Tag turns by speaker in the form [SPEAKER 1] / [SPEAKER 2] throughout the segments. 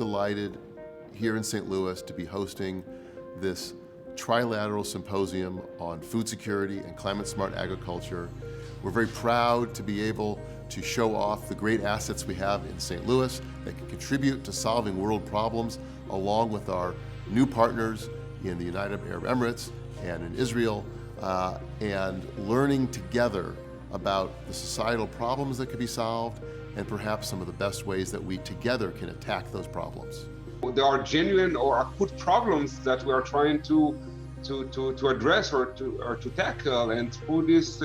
[SPEAKER 1] delighted here in St. Louis to be hosting this Trilateral Symposium on food security and climate-smart agriculture. We're very proud to be able to show off the great assets we have in St. Louis that can contribute to solving world problems, along with our new partners in the United Arab Emirates and in Israel, and learning together about the societal problems that could be solved and perhaps some of the best ways that we together can attack those problems.
[SPEAKER 2] There are genuine or acute problems that we are trying to address or to tackle, and through this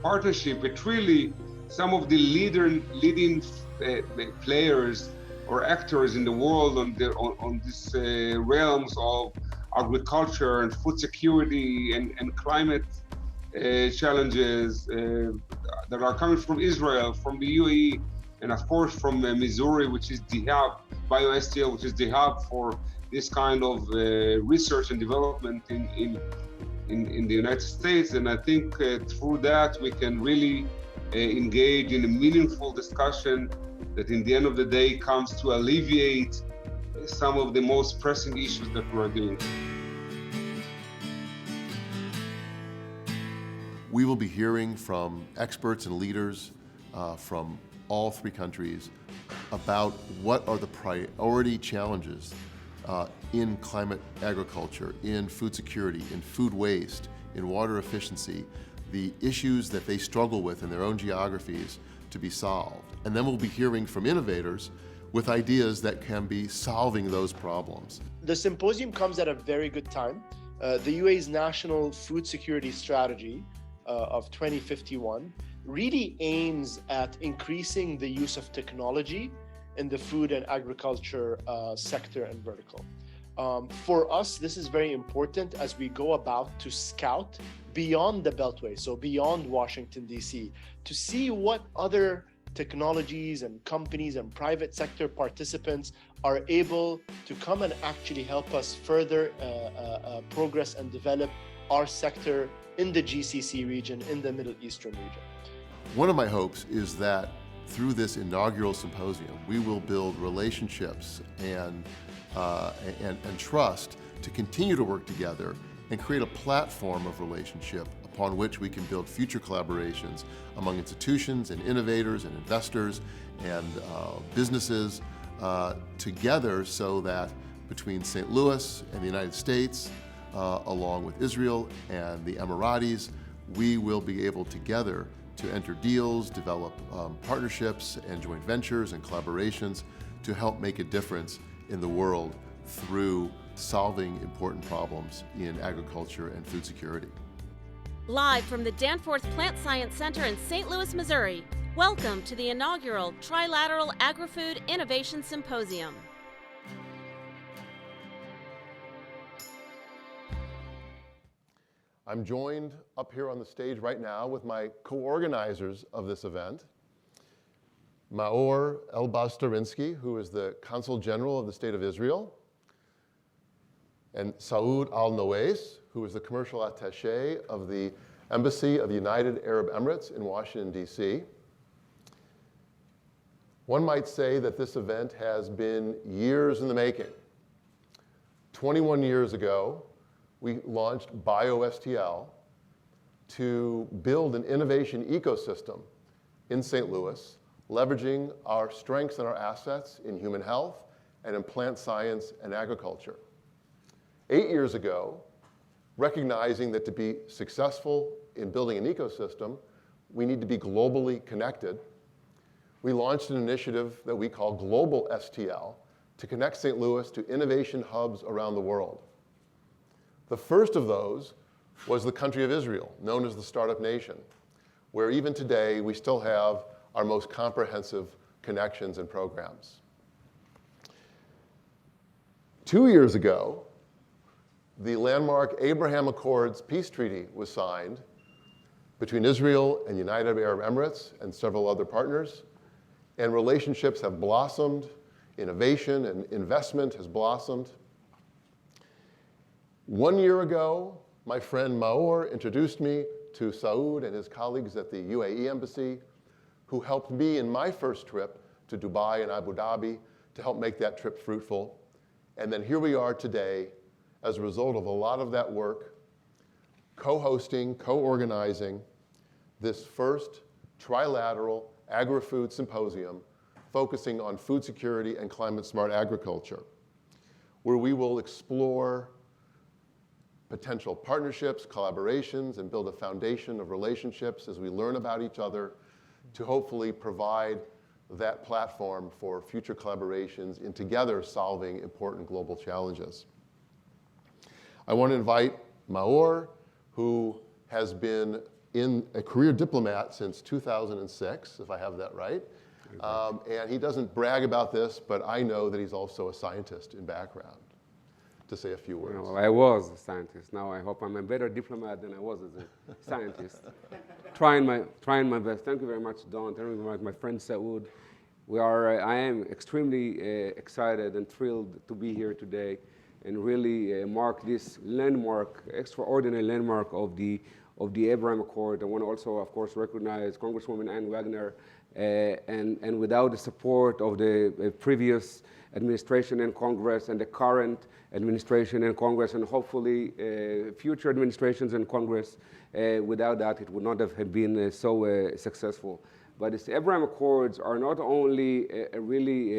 [SPEAKER 2] partnership, it really some of the leading players or actors in the world on these realms of agriculture and food security and climate challenges that are coming from Israel, from the UAE, and of course from Missouri, which is the hub, BioSTL, which is the hub for this kind of research and development in the United States. And I think through that we can really engage in a meaningful discussion that in the end of the day comes to alleviate some of the most pressing issues that we're dealing with.
[SPEAKER 1] We will be hearing from experts and leaders from all three countries about what are the priority challenges in climate agriculture, in food security, in food waste, in water efficiency, the issues that they struggle with in their own geographies to be solved. And then we'll be hearing from innovators with ideas that can be solving those problems.
[SPEAKER 3] The symposium comes at a very good time. The UAE's National Food Security Strategy of 2051 really aims at increasing the use of technology in the food and agriculture sector and vertical. For us, this is very important as we go about to scout beyond the Beltway, so beyond Washington, D.C., to see what other technologies and companies and private sector participants are able to come and actually help us further progress and develop our sector in the GCC region, in the Middle Eastern region.
[SPEAKER 1] One of my hopes is that through this inaugural symposium, we will build relationships and trust to continue to work together and create a platform of relationship upon which we can build future collaborations among institutions and innovators and investors and businesses together, so that between St. Louis and the United States, along with Israel and the Emiratis, we will be able together to enter deals, develop partnerships and joint ventures and collaborations to help make a difference in the world through solving important problems in agriculture and food security.
[SPEAKER 4] Live from the Danforth Plant Science Center in St. Louis, Missouri, welcome to the inaugural Trilateral Agrifood Innovation Symposium.
[SPEAKER 1] I'm joined up here on the stage right now with my co-organizers of this event, Maor Elbaz-Starinsky, who is the Consul General of the State of Israel, and Saud Al-Noais, who is the Commercial Attaché of the Embassy of the United Arab Emirates in Washington, D.C. One might say that this event has been years in the making. 21 years ago, we launched BioSTL to build an innovation ecosystem in St. Louis, leveraging our strengths and our assets in human health and in plant science and agriculture. 8 years ago, recognizing that to be successful in building an ecosystem, we need to be globally connected, we launched an initiative that we call Global STL to connect St. Louis to innovation hubs around the world. The first of those was the country of Israel, known as the Startup Nation, where even today we still have our most comprehensive connections and programs. 2 years ago, the landmark Abraham Accords peace treaty was signed between Israel and United Arab Emirates and several other partners, and relationships have blossomed, innovation and investment has blossomed. 1 year ago, my friend Maor introduced me to Saud and his colleagues at the UAE Embassy, who helped me in my first trip to Dubai and Abu Dhabi to help make that trip fruitful. And then here we are today as a result of a lot of that work, co-hosting, co-organizing this first Trilateral Agrifood Symposium focusing on food security and climate-smart agriculture, where we will explore potential partnerships, collaborations, and build a foundation of relationships as we learn about each other to hopefully provide that platform for future collaborations in together solving important global challenges. I want to invite Maor, who has been a career diplomat since 2006, if I have that right. And he doesn't brag about this, but I know that he's also a scientist in background, to say a few words.
[SPEAKER 5] Well, I was a scientist. Now I hope I'm a better diplomat than I was as a scientist. trying my best. Thank you very much, Don. Thank you very much, my friend Saud. I am extremely excited and thrilled to be here today and really mark this landmark, extraordinary landmark of the Abraham Accord. I want to also, of course, recognize Congresswoman Ann Wagner, and without the support of the previous administration in Congress and the current administration in Congress and hopefully future administrations in Congress, without that it would not have been so successful. But these Abraham Accords are not only a really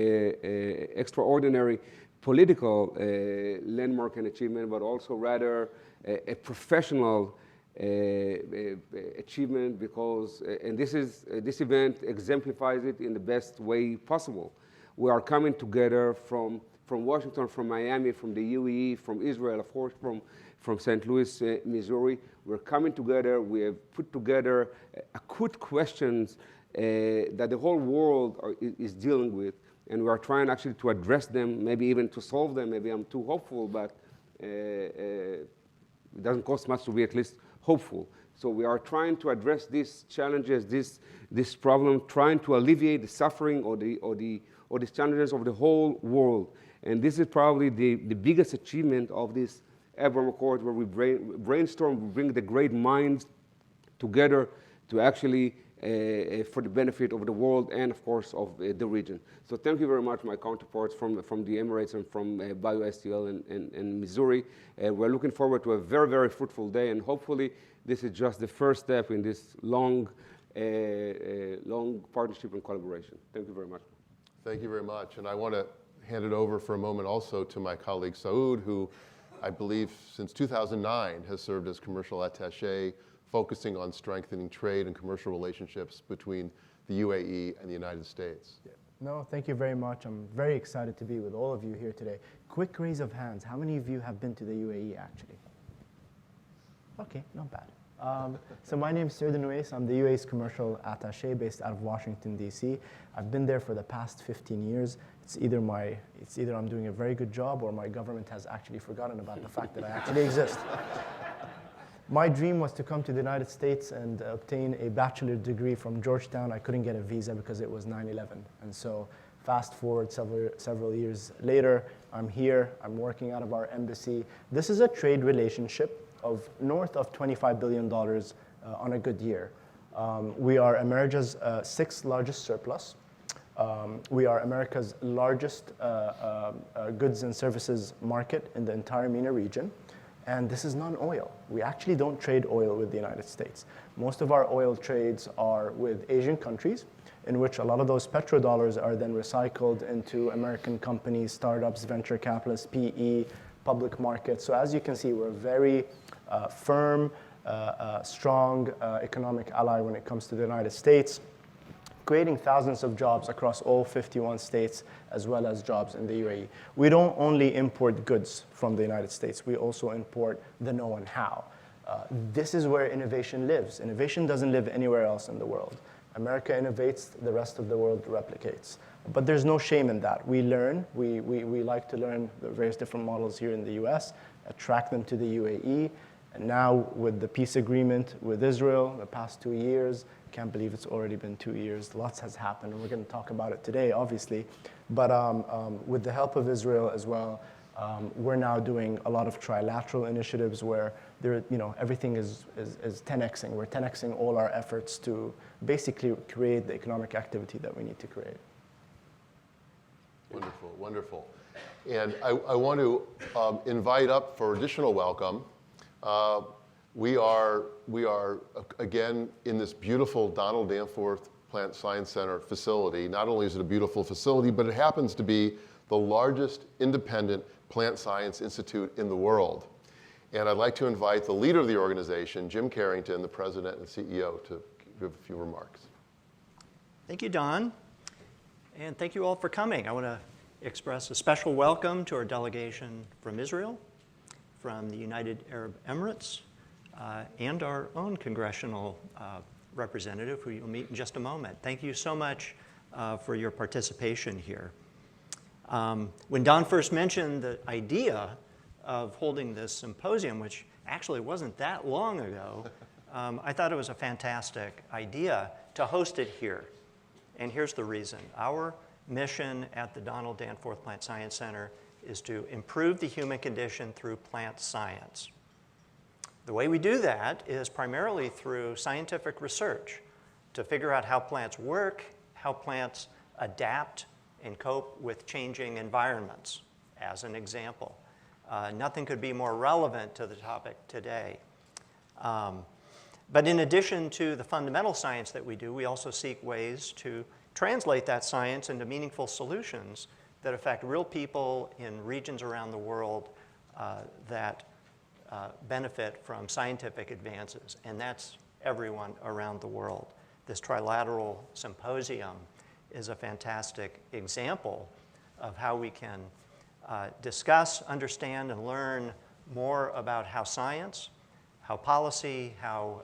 [SPEAKER 5] extraordinary political landmark and achievement, but also rather a professional achievement because, and this event exemplifies it in the best way possible. We are coming together from Washington, from Miami, from the UAE, from Israel, of course, from St. Louis, Missouri. We're coming together. We have put together acute questions that the whole world is dealing with, and we are trying actually to address them, maybe even to solve them. Maybe I'm too hopeful, but it doesn't cost much to be at least hopeful. So we are trying to address these challenges, this problem, trying to alleviate the suffering or these challenges of the whole world. And this is probably the biggest achievement of this Abraham Accord, where we brainstorm, we bring the great minds together to actually for the benefit of the world and, of course, of the region. So thank you very much, my counterparts from the Emirates and from BioSTL and Missouri. We're looking forward to a very, very fruitful day, and hopefully this is just the first step in this long partnership and collaboration. Thank you very much.
[SPEAKER 1] Thank you very much. And I want to hand it over for a moment also to my colleague Saud, who I believe since 2009 has served as commercial attaché, focusing on strengthening trade and commercial relationships between the UAE and the United States.
[SPEAKER 6] Yeah. No, thank you very much. I'm very excited to be with all of you here today. Quick raise of hands. How many of you have been to the UAE actually? Okay, not bad. So my name is Saud Nuais. I'm the UAE's commercial attaché based out of Washington, D.C. I've been there for the past 15 years. It's either I'm doing a very good job or my government has actually forgotten about the fact that I actually exist. My dream was to come to the United States and obtain a bachelor's degree from Georgetown. I couldn't get a visa because it was 9/11. And so fast forward several years later, I'm here. I'm working out of our embassy. This is a trade relationship of north of $25 billion on a good year. We are America's sixth largest surplus. We are America's largest goods and services market in the entire MENA region. And this is non-oil. We actually don't trade oil with the United States. Most of our oil trades are with Asian countries, in which a lot of those petrodollars are then recycled into American companies, startups, venture capitalists, PE, public markets. So as you can see, we're a very firm, strong economic ally when it comes to the United States, creating thousands of jobs across all 51 states, as well as jobs in the UAE. We don't only import goods from the United States, we also import the know and how. This is where innovation lives. Innovation doesn't live anywhere else in the world. America innovates, the rest of the world replicates. But there's no shame in that. We learn, we like to learn the various different models here in the US, attract them to the UAE, and now with the peace agreement with Israel, the past 2 years, can't believe it's already been 2 years. Lots has happened, and we're going to talk about it today, obviously. But with the help of Israel as well, we're now doing a lot of trilateral initiatives where everything is 10xing. We're 10xing all our efforts to basically create the economic activity that we need to create.
[SPEAKER 1] Wonderful, wonderful. And I want to invite up for additional welcome. We are again in this beautiful Donald Danforth Plant Science Center facility. Not only is it a beautiful facility, but it happens to be the largest independent plant science institute in the world. And I'd like to invite the leader of the organization, Jim Carrington, the president and CEO, to give a few remarks.
[SPEAKER 7] Thank you, Don. And thank you all for coming. I want to express a special welcome to our delegation from Israel, from the United Arab Emirates, and our own congressional representative, who you'll meet in just a moment. Thank you so much for your participation here. When Don first mentioned the idea of holding this symposium, which actually wasn't that long ago, I thought it was a fantastic idea to host it here. And here's the reason. Our mission at the Donald Danforth Plant Science Center is to improve the human condition through plant science. The way we do that is primarily through scientific research to figure out how plants work, how plants adapt and cope with changing environments, as an example. Nothing could be more relevant to the topic today. But in addition to the fundamental science that we do, we also seek ways to translate that science into meaningful solutions that affect real people in regions around the world that benefit from scientific advances, and that's everyone around the world. This Trilateral Symposium is a fantastic example of how we can discuss, understand, and learn more about how science, how policy, how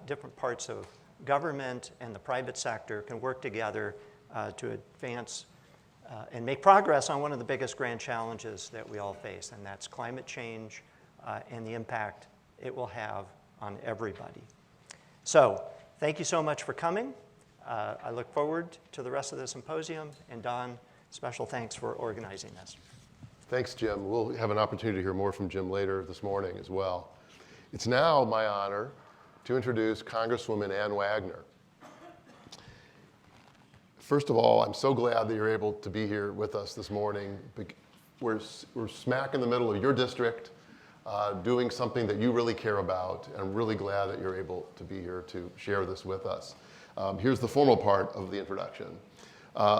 [SPEAKER 7] different parts of government and the private sector can work together to advance and make progress on one of the biggest grand challenges that we all face, and that's climate change and the impact it will have on everybody. So, thank you so much for coming. I look forward to the rest of the symposium, and Don, special thanks for organizing this.
[SPEAKER 1] Thanks, Jim. We'll have an opportunity to hear more from Jim later this morning as well. It's now my honor to introduce Congresswoman Ann Wagner. First of all, I'm so glad that you're able to be here with us this morning. We're smack in the middle of your district, doing something that you really care about. I'm really glad that you're able to be here to share this with us. Here's the formal part of the introduction.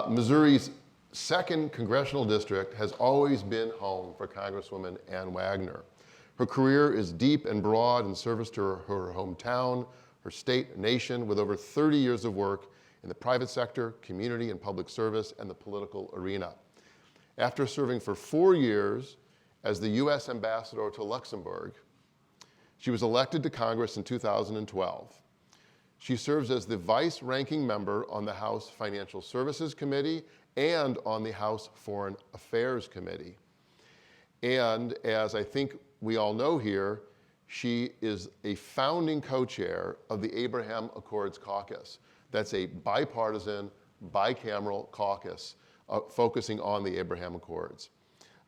[SPEAKER 1] Missouri's 2nd Congressional District has always been home for Congresswoman Ann Wagner. Her career is deep and broad in service to her hometown, her state, nation, with over 30 years of work in the private sector, community and public service, and the political arena. After serving for 4 years as the U.S. Ambassador to Luxembourg, she was elected to Congress in 2012. She serves as the vice-ranking member on the House Financial Services Committee and on the House Foreign Affairs Committee. And as I think we all know here, she is a founding co-chair of the Abraham Accords Caucus. That's a bipartisan, bicameral caucus focusing on the Abraham Accords.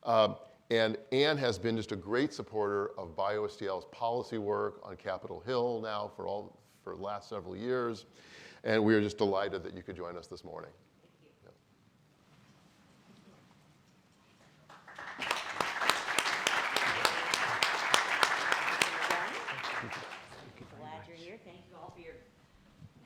[SPEAKER 1] And Ann has been just a great supporter of BioSTL's policy work on Capitol Hill now for the last several years. And we are just delighted that you could join us this morning.
[SPEAKER 8] Glad you're here. Thank you all for your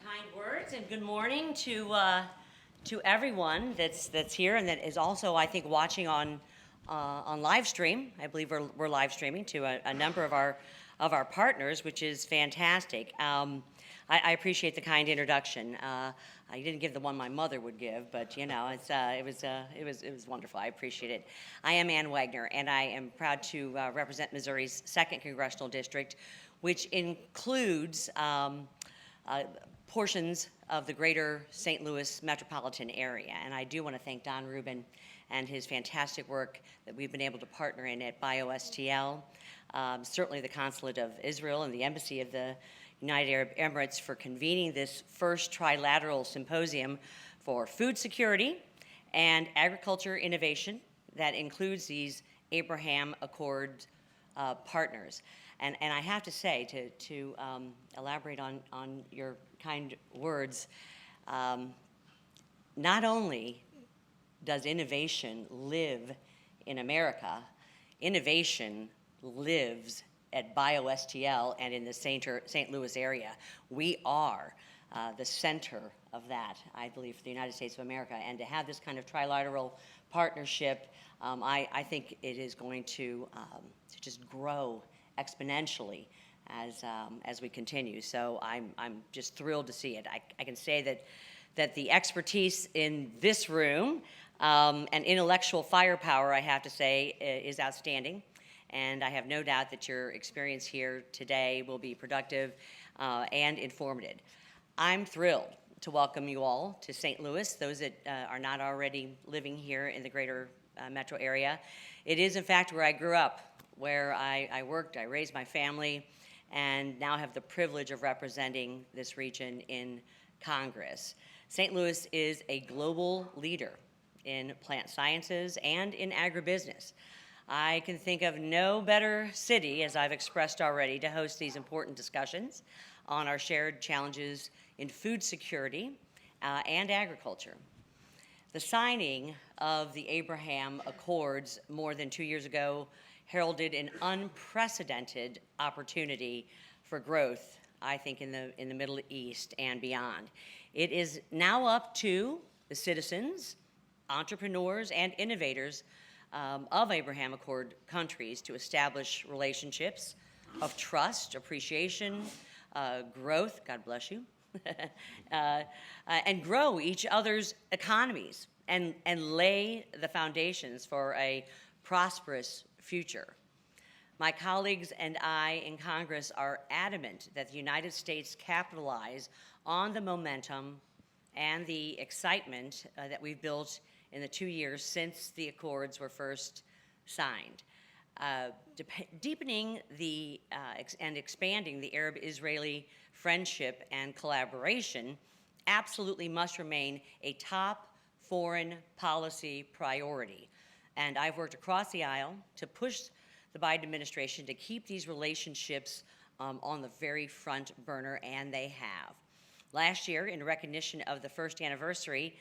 [SPEAKER 8] kind words, and good morning to everyone that's here and that is also, I think, watching on live stream. I believe we're live streaming to a number of our partners, which is fantastic. I appreciate the kind introduction. I didn't give the one my mother would give, but you know, it was wonderful. I appreciate it. I am Ann Wagner, and I am proud to represent Missouri's 2nd Congressional District, which includes portions of the greater St. Louis metropolitan area. And I do want to thank Don Rubin and his fantastic work that we've been able to partner in at BioSTL, certainly the Consulate of Israel and the Embassy of the United Arab Emirates for convening this first trilateral symposium for food security and agriculture innovation that includes these Abraham Accord partners. And I have to say, to elaborate on your kind words, not only does innovation live in America, innovation lives at BioSTL and in the St. Louis area. We are the center of that, I believe, for the United States of America. And to have this kind of trilateral partnership, I think it is going to just grow exponentially as we continue. So I'm just thrilled to see it. I can say that the expertise in this room and intellectual firepower, I have to say, is outstanding. And I have no doubt that your experience here today will be productive and informative. I'm thrilled to welcome you all to St. Louis, those that are not already living here in the greater metro area. It is, in fact, where I grew up, where I worked, I raised my family, and now have the privilege of representing this region in Congress. St. Louis is a global leader in plant sciences and in agribusiness. I can think of no better city, as I've expressed already, to host these important discussions on our shared challenges in food security and agriculture. The signing of the Abraham Accords more than 2 years ago heralded an unprecedented opportunity for growth, I think, in the Middle East and beyond. It is now up to the citizens, entrepreneurs, and innovators of Abraham Accord countries to establish relationships of trust, appreciation, growth, God bless you, and grow each other's economies and lay the foundations for a prosperous future. My colleagues and I in Congress are adamant that the United States capitalize on the momentum and the excitement that we've built in the 2 years since the accords were first signed. Deepening and expanding the Arab-Israeli friendship and collaboration absolutely must remain a top foreign policy priority. And I've worked across the aisle to push the Biden administration to keep these relationships on the very front burner, and they have. Last year, in recognition of the first anniversary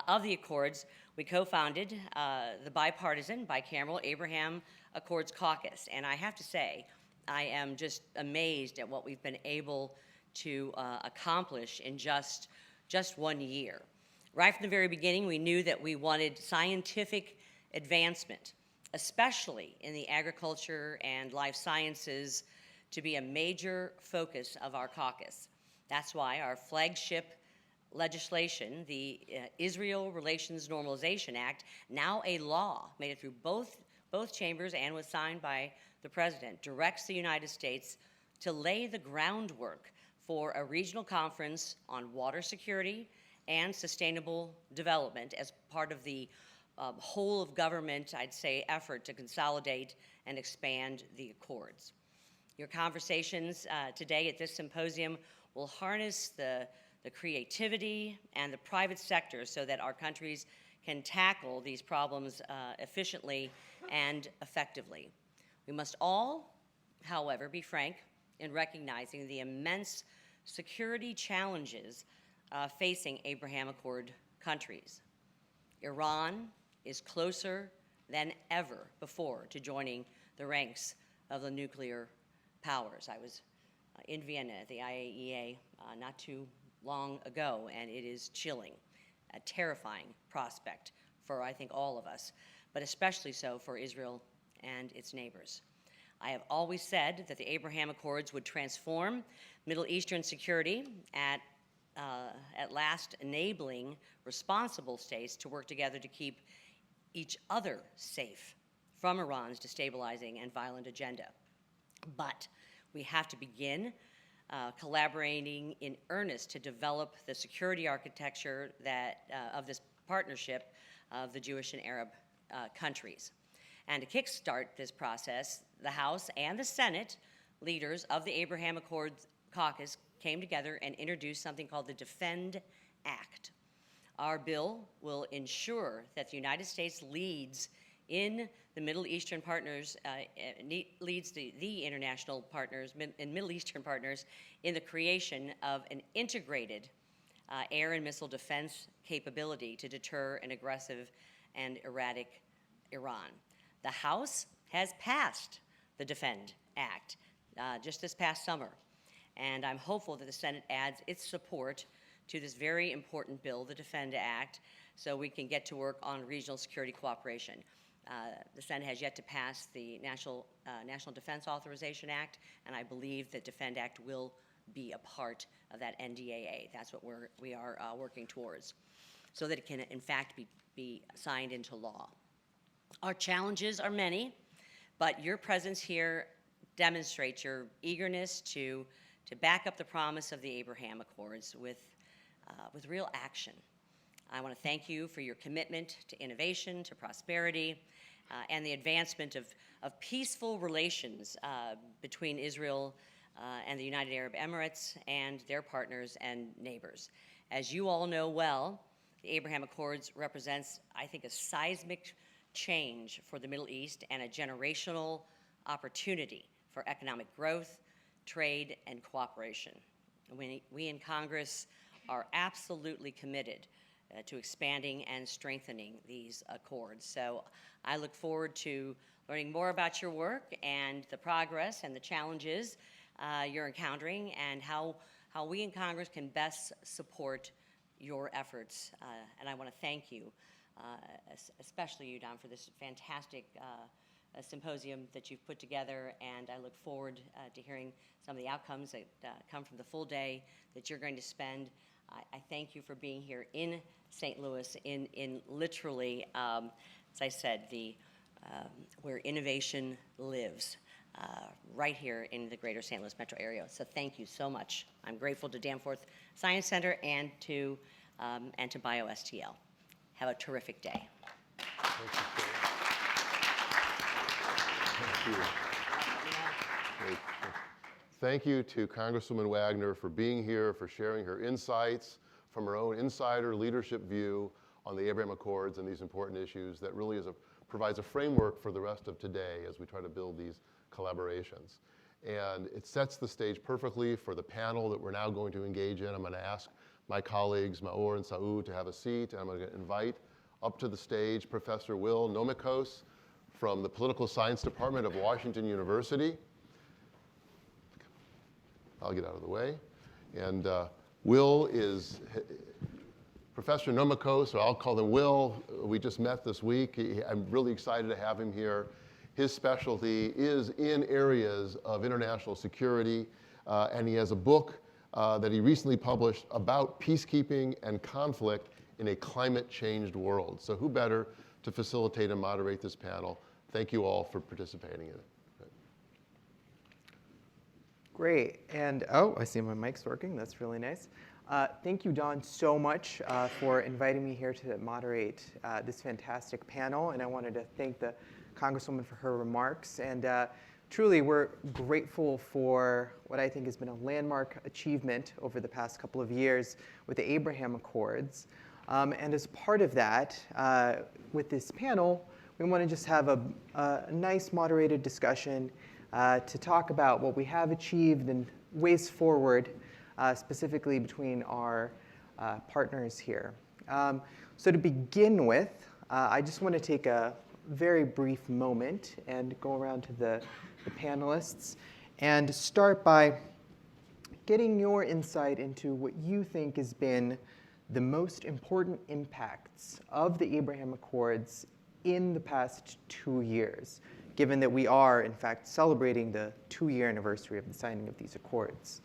[SPEAKER 8] of the Accords, we co-founded the bipartisan, bicameral Abraham Accords Caucus. And I have to say, I am just amazed at what we've been able to accomplish in just 1 year. Right from the very beginning, we knew that we wanted scientific advancement, especially in the agriculture and life sciences, to be a major focus of our caucus. That's why our flagship legislation, the Israel Relations Normalization Act, now a law, made it through both chambers and was signed by the President, directs the United States to lay the groundwork for a regional conference on water security and sustainable development as part of the whole of government, I'd say, effort to consolidate and expand the accords. Your conversations today at this symposium will harness the creativity and the private sector so that our countries can tackle these problems efficiently and effectively. We must all, however, be frank in recognizing the immense security challenges facing Abraham Accord countries. Iran is closer than ever before to joining the ranks of the nuclear powers. I was in Vienna at the IAEA not too long ago, and it is chilling, a terrifying prospect for, I think, all of us, but especially so for Israel and its neighbors. I have always said that the Abraham Accords would transform Middle Eastern security at last enabling responsible states to work together to keep each other safe from Iran's destabilizing and violent agenda. But we have to begin collaborating in earnest to develop the security architecture of this partnership of the Jewish and Arab countries. And to kickstart this process, the House and the Senate leaders of the Abraham Accords Caucus came together and introduced something called the Defend Act. Our bill will ensure that the United States leads in the Middle Eastern partners, leads the international partners and Middle Eastern partners in the creation of an integrated air and missile defense capability to deter an aggressive and erratic Iran. The House has passed the Defend Act just this past summer, and I'm hopeful that the Senate adds its support to this very important bill, the Defend Act, so we can get to work on regional security cooperation. The Senate has yet to pass the National Defense Authorization Act, and I believe the Defend Act will be a part of that NDAA. That's what we are working towards, so that it can, in fact, be signed into law. Our challenges are many, but your presence here demonstrates your eagerness to back up the promise of the Abraham Accords with real action. I want to thank you for your commitment to innovation, to prosperity, and the advancement of peaceful relations between Israel and the United Arab Emirates and their partners and neighbors. As you all know well, the Abraham Accords represents, I think, a seismic change for the Middle East and a generational opportunity for economic growth, trade, and cooperation. We in Congress are absolutely committed to expanding and strengthening these accords. So I look forward to learning more about your work and the progress and the challenges you're encountering, and how we in Congress can best support your efforts. And I want to thank you, especially you, Don, for this fantastic symposium that you've put together, and I look forward to hearing some of the outcomes that come from the full day that you're going to spend. I thank you for being here in St. Louis, in literally, as I said, where innovation lives, right here in the greater St. Louis metro area. So thank you so much. I'm grateful to Danforth Science Center and to BioSTL. Have a terrific day.
[SPEAKER 1] Thank you. Thank you. Great. Thank you to Congresswoman Wagner for being here, for sharing her insights from her own insider leadership view on the Abraham Accords and these important issues that really provides a framework for the rest of today as we try to build these collaborations. And it sets the stage perfectly for the panel that we're now going to engage in. I'm going to ask my colleagues, Maor and Saud, to have a seat, and I'm going to invite up to the stage Professor Will Nomikos from the Political Science Department of Washington University. I'll get out of the way. And Will is Professor Nomikos, or I'll call him Will. We just met this week. I'm really excited to have him here. His specialty is in areas of international security, and he has a book that he recently published about peacekeeping and conflict in a climate-changed world. So who better to facilitate and moderate this panel? Thank you all for participating in it.
[SPEAKER 9] Great, and oh, I see my mic's working. That's really nice. Thank you, Don, so much for inviting me here to moderate this fantastic panel, and I wanted to thank the Congresswoman for her remarks. And truly, we're grateful for what I think has been a landmark achievement over the past couple of years with the Abraham Accords. And as part of that, with this panel, we want to just have a nice moderated discussion to talk about what we have achieved and ways forward, specifically between our partners here. So to begin with, I just want to take a very brief moment and go around to the panelists and start by getting your insight into what you think has been the most important impacts of the Abraham Accords in the past 2 years, given that we are, in fact, celebrating the 2-year anniversary of the signing of these accords.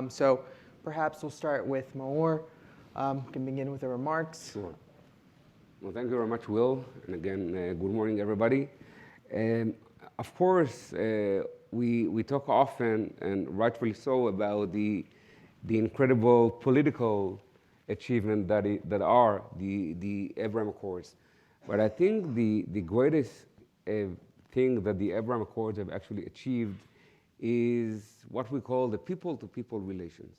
[SPEAKER 9] So perhaps we'll start with Maor. Can begin with the remarks.
[SPEAKER 5] Sure. Well, thank you very much, Will. And again, good morning, everybody. Of course, we talk often, and rightfully so, about the incredible political achievement that are the Abraham Accords. But I think the greatest thing that the Abraham Accords have actually achieved is what we call the people-to-people relations.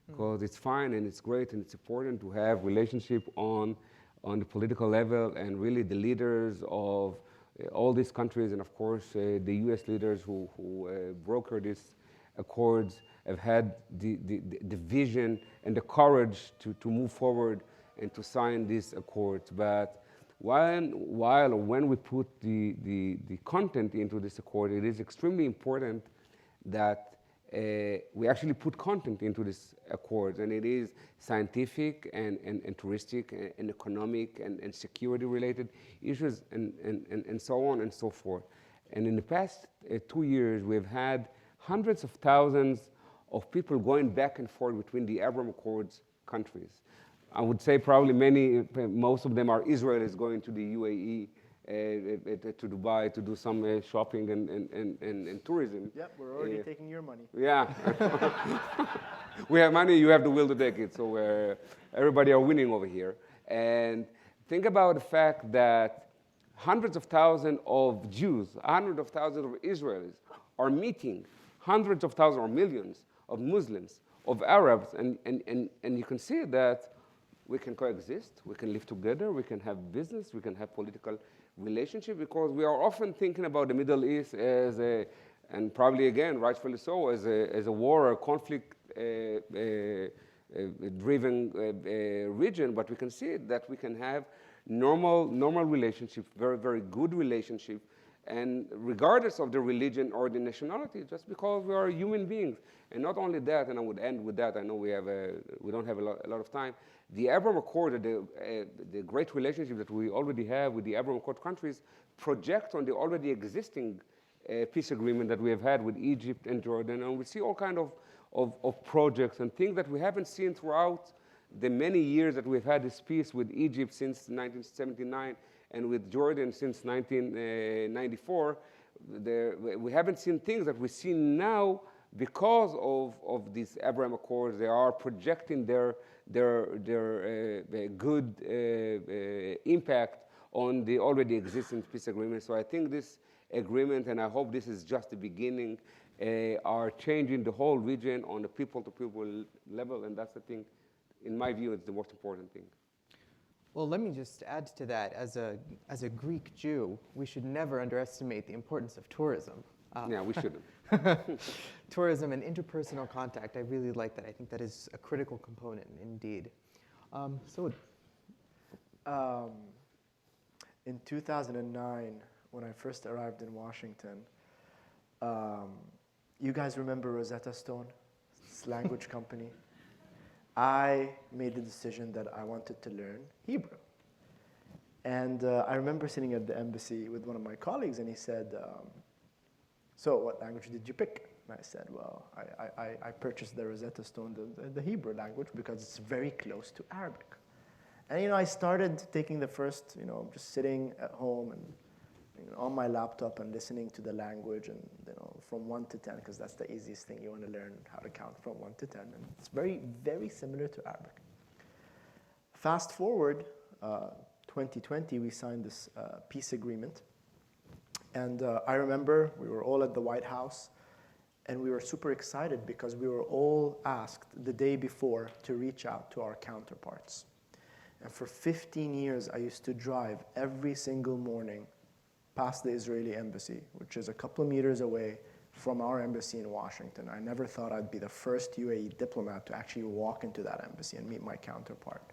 [SPEAKER 5] Because it's fine and it's great and it's important to have relationship on the political level, and really the leaders of all these countries, and of course the US leaders who broker these accords, have had the vision and the courage to move forward and to sign these accords. But when we put the content into this accord, it is extremely important that we actually put content into this accord, and it is scientific and touristic and economic and security related issues and so on and so forth. And in the past 2 years, we've had hundreds of thousands of people going back and forth between the Abraham Accords countries. I would say probably most of them are Israelis going to the UAE, to Dubai to do some shopping and tourism.
[SPEAKER 6] Yep, we're already taking your money.
[SPEAKER 5] Yeah. We have money, you have the will to take it. So everybody are winning over here. And think about the fact that hundreds of thousands of Jews, hundreds of thousands of Israelis are meeting hundreds of thousands or millions of Muslims, of Arabs, and you can see that we can coexist, we can live together, we can have business, we can have political relationship, because we are often thinking about the Middle East as a, and probably again, rightfully so, as a war or conflict driven region, but we can see that we can have normal relationship, very, very good relationship, and regardless of the religion or the nationality, just because we are human beings. And not only that, and I would end with that, I know we don't have a lot of time, the Abraham Accord, the great relationship that we already have with the Abraham Accord countries project on the already existing peace agreement that we have had with Egypt and Jordan, and we see all kind of projects and things that we haven't seen throughout the many years that we've had this peace with Egypt since 1979 and with Jordan since 1994. We haven't seen things that we see now because of these Abraham Accords. They are projecting their good impact on the already existing peace agreement. So I think this agreement, and I hope this is just the beginning, are changing the whole region on a people-to-people level, and that's the thing, in my view, it's the most important thing.
[SPEAKER 9] Well, let me just add to that. As a Greek Jew, we should never underestimate the importance of tourism.
[SPEAKER 5] Yeah, we shouldn't.
[SPEAKER 9] Tourism and interpersonal contact, I really like that. I think that is a critical component indeed.
[SPEAKER 6] In 2009, when I first arrived in Washington, you guys remember Rosetta Stone, this language company? I made the decision that I wanted to learn Hebrew. And I remember sitting at the embassy with one of my colleagues, and he said, so what language did you pick? And I said, well, I purchased the Rosetta Stone, the Hebrew language, because it's very close to Arabic. And I started taking the first, just sitting at home and on my laptop and listening to the language, and from 1 to 10, because that's the easiest thing. You want to learn how to count from 1 to 10, and it's very, very similar to Arabic. Fast forward, 2020, we signed this peace agreement, and I remember we were all at the White House, and we were super excited because we were all asked the day before to reach out to our counterparts. And for 15 years, I used to drive every single morning past the Israeli embassy, which is a couple of meters away from our embassy in Washington. I never thought I'd be the first UAE diplomat to actually walk into that embassy and meet my counterpart.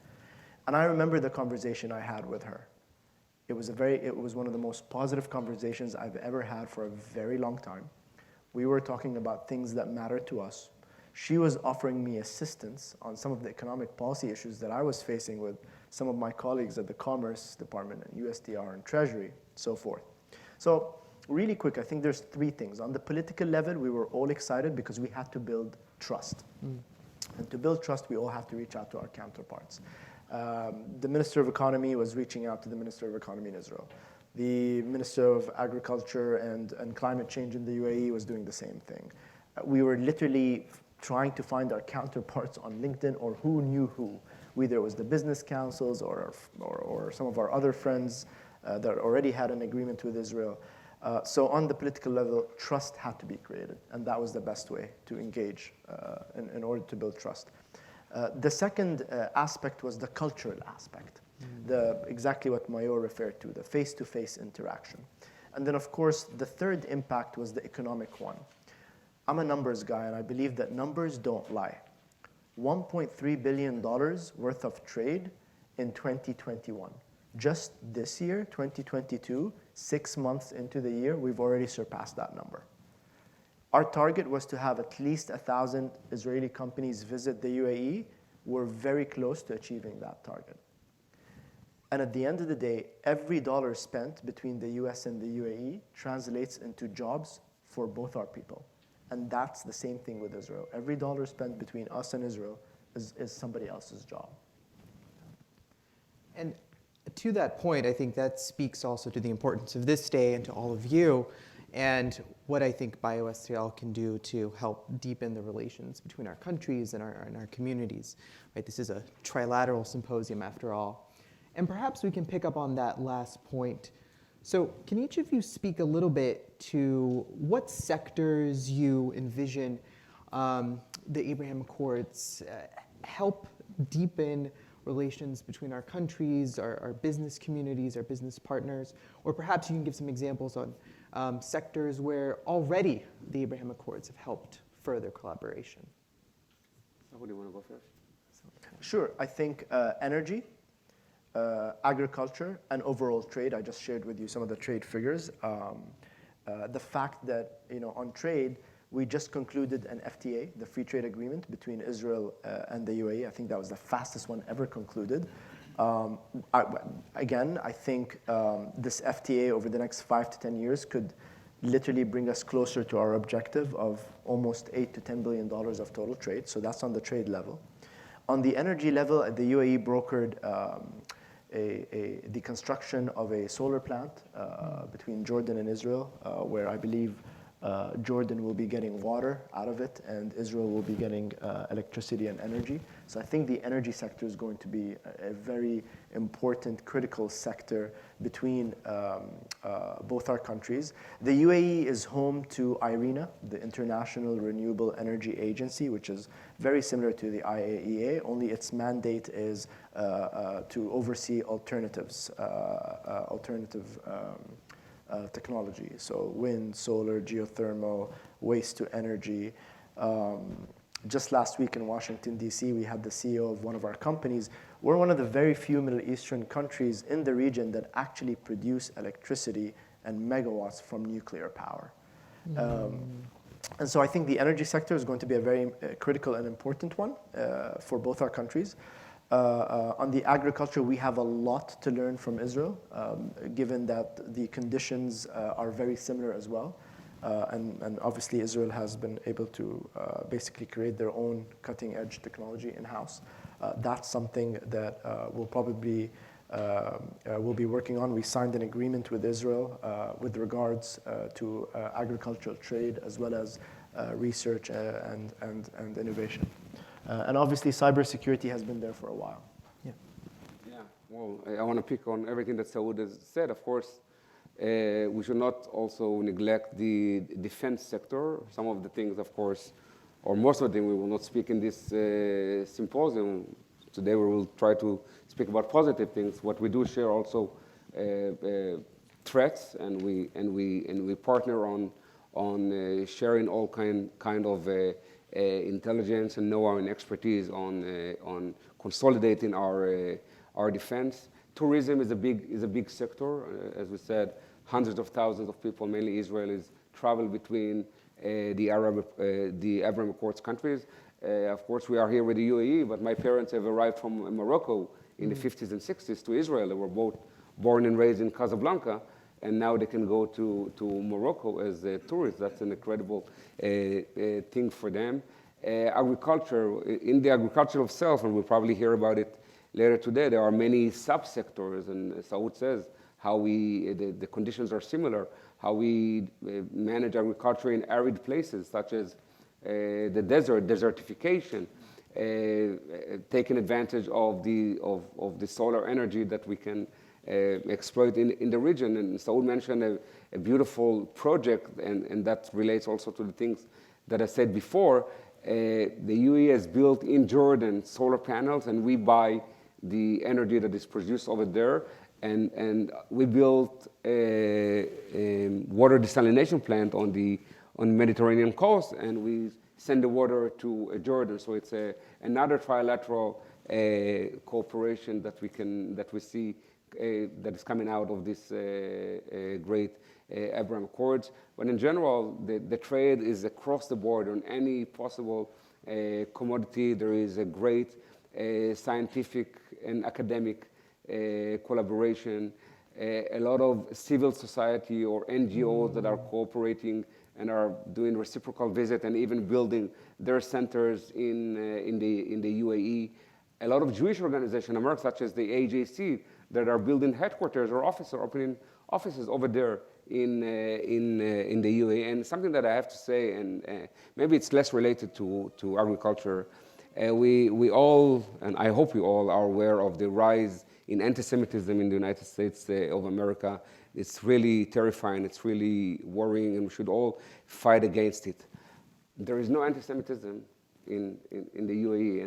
[SPEAKER 6] And I remember the conversation I had with her. It was one of the most positive conversations I've ever had for a very long time. We were talking about things that matter to us. She was offering me assistance on some of the economic policy issues that I was facing with some of my colleagues at the Commerce Department and USTR and Treasury, so forth. So really quick, I think there's 3 things. On the political level, we were all excited because we had to build trust. And to build trust, we all have to reach out to our counterparts. The Minister of Economy was reaching out to the Minister of Economy in Israel. The Minister of Agriculture and Climate Change in the UAE was doing the same thing. We were literally trying to find our counterparts on LinkedIn or who knew who. Whether it was the business councils or some of our other friends that already had an agreement with Israel. So on the political level, trust had to be created, and that was the best way to engage in order to build trust. The second aspect was the cultural aspect, exactly what Mayor referred to, the face-to-face interaction. And then, of course, the third impact was the economic one. I'm a numbers guy, and I believe that numbers don't lie. $1.3 billion worth of trade in 2021. Just this year, 2022, 6 months into the year, we've already surpassed that number. Our target was to have at least 1,000 Israeli companies visit the UAE. We're very close to achieving that target. And at the end of the day, every dollar spent between the US and the UAE translates into jobs for both our people. And that's the same thing with Israel. Every dollar spent between us and Israel is somebody else's job.
[SPEAKER 9] And to that point, I think that speaks also to the importance of this day and to all of you, and what I think BioSTL can do to help deepen the relations between our countries and our communities. Right? This is a trilateral symposium after all. And perhaps we can pick up on that last point. So can each of you speak a little bit to what sectors you envision the Abraham Accords help deepen relations between our countries, our business communities, our business partners, or perhaps you can give some examples on sectors where already the Abraham Accords have helped further collaboration.
[SPEAKER 5] So who do you want to go first?
[SPEAKER 6] Sure, I think energy, agriculture, and overall trade. I just shared with you some of the trade figures. The fact that, on trade, we just concluded an FTA, the Free Trade Agreement between Israel and the UAE. I think that was the fastest one ever concluded. I think this FTA over the next 5 to 10 years could literally bring us closer to our objective of almost $8 to $10 billion of total trade. So that's on the trade level. On the energy level, the UAE brokered the construction of a solar plant between Jordan and Israel, where I believe Jordan will be getting water out of it, and Israel will be getting electricity and energy. So I think the energy sector is going to be a very important, critical sector between both our countries. The UAE is home to IRENA, the International Renewable Energy Agency, which is very similar to the IAEA, only its mandate is to oversee alternatives, technology, so wind, solar, geothermal, waste to energy. Just last week in Washington, D.C., we had the CEO of one of our companies. We're one of the very few Middle Eastern countries in the region that actually produce electricity and megawatts from nuclear power. And so I think the energy sector is going to be a very critical and important one for both our countries. On the agriculture, we have a lot to learn from Israel, given that the conditions are very similar as well. And obviously, Israel has been able to basically create their own cutting-edge technology in-house. That's something that we'll probably will be working on. We signed an agreement with Israel with regards to agricultural trade as well as research and innovation. And obviously, cybersecurity has been there for a while.
[SPEAKER 5] Yeah, well, I want to pick on everything that Saud has said. Of course, we should not also neglect the defense sector. Some of the things, of course, or most of them, we will not speak in this symposium. Today, we will try to speak about positive things. What we do share also threats, and we partner on sharing all kind of intelligence and know-how and expertise on consolidating our defense. Tourism is a big sector. As we said, hundreds of thousands of people, mainly Israelis, travel between the Abraham Accords countries. Of course, we are here with the UAE, but my parents have arrived from Morocco in the 50s and 60s to Israel. They were both born and raised in Casablanca, and now they can go to Morocco as tourists. That's an incredible thing for them. Agriculture, in the agriculture itself, and we'll probably hear about it later today, there are many subsectors, and Saud says how the conditions are similar, how we manage agriculture in arid places, such as the desertification, taking advantage of the solar energy that we can exploit in the region. And Saud mentioned a beautiful project, and that relates also to the things that I said before. The UAE has built in Jordan solar panels, and we buy the energy that is produced over there. And we built a water desalination plant on the Mediterranean coast, and we send the water to Jordan. So it's another trilateral cooperation that we see that is coming out of this great Abraham Accords. But in general, the trade is across the board on any possible commodity. There is a great scientific and academic collaboration, a lot of civil society or NGOs that are cooperating and are doing reciprocal visit and even building their centers in the UAE. A lot of Jewish organizations in America, such as the AJC, that are building headquarters or opening offices over there in the UAE. And something that I have to say, and maybe it's less related to agriculture, we all, and I hope you all, are aware of the rise in anti-Semitism in the United States of America. It's really terrifying, it's really worrying, and we should all fight against it. There is no anti-Semitism in the UAE,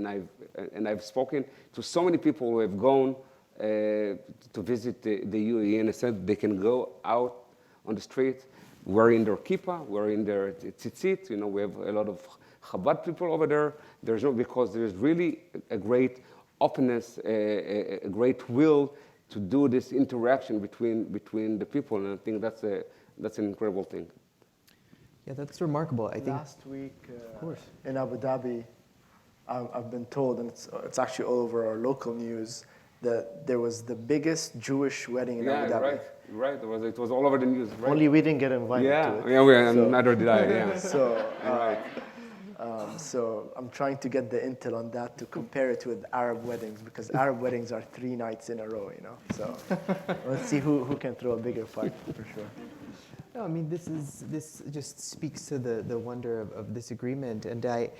[SPEAKER 5] and I've spoken to so many people who have gone to visit the UAE, and they said they can go out on the street wearing their kippah, wearing their tzitzit. You know, we have a lot of Chabad people over there. Because there's really a great openness, a great will to do this interaction between the people, and I think that's an incredible thing.
[SPEAKER 9] Yeah, that's remarkable. I think
[SPEAKER 6] last week in Abu Dhabi, I've been told, and it's actually all over our local news, that there was the biggest Jewish wedding in Abu Dhabi.
[SPEAKER 5] Right. It was all over the news. Right?
[SPEAKER 6] Only we didn't get invited to it.
[SPEAKER 5] Neither did I. Yeah.
[SPEAKER 6] So I'm trying to get the intel on that to compare it with Arab weddings, because Arab weddings are 3 nights in a row, you know. So let's see who can throw a bigger fight for sure.
[SPEAKER 9] No, I mean, this just speaks to the wonder of this agreement, and I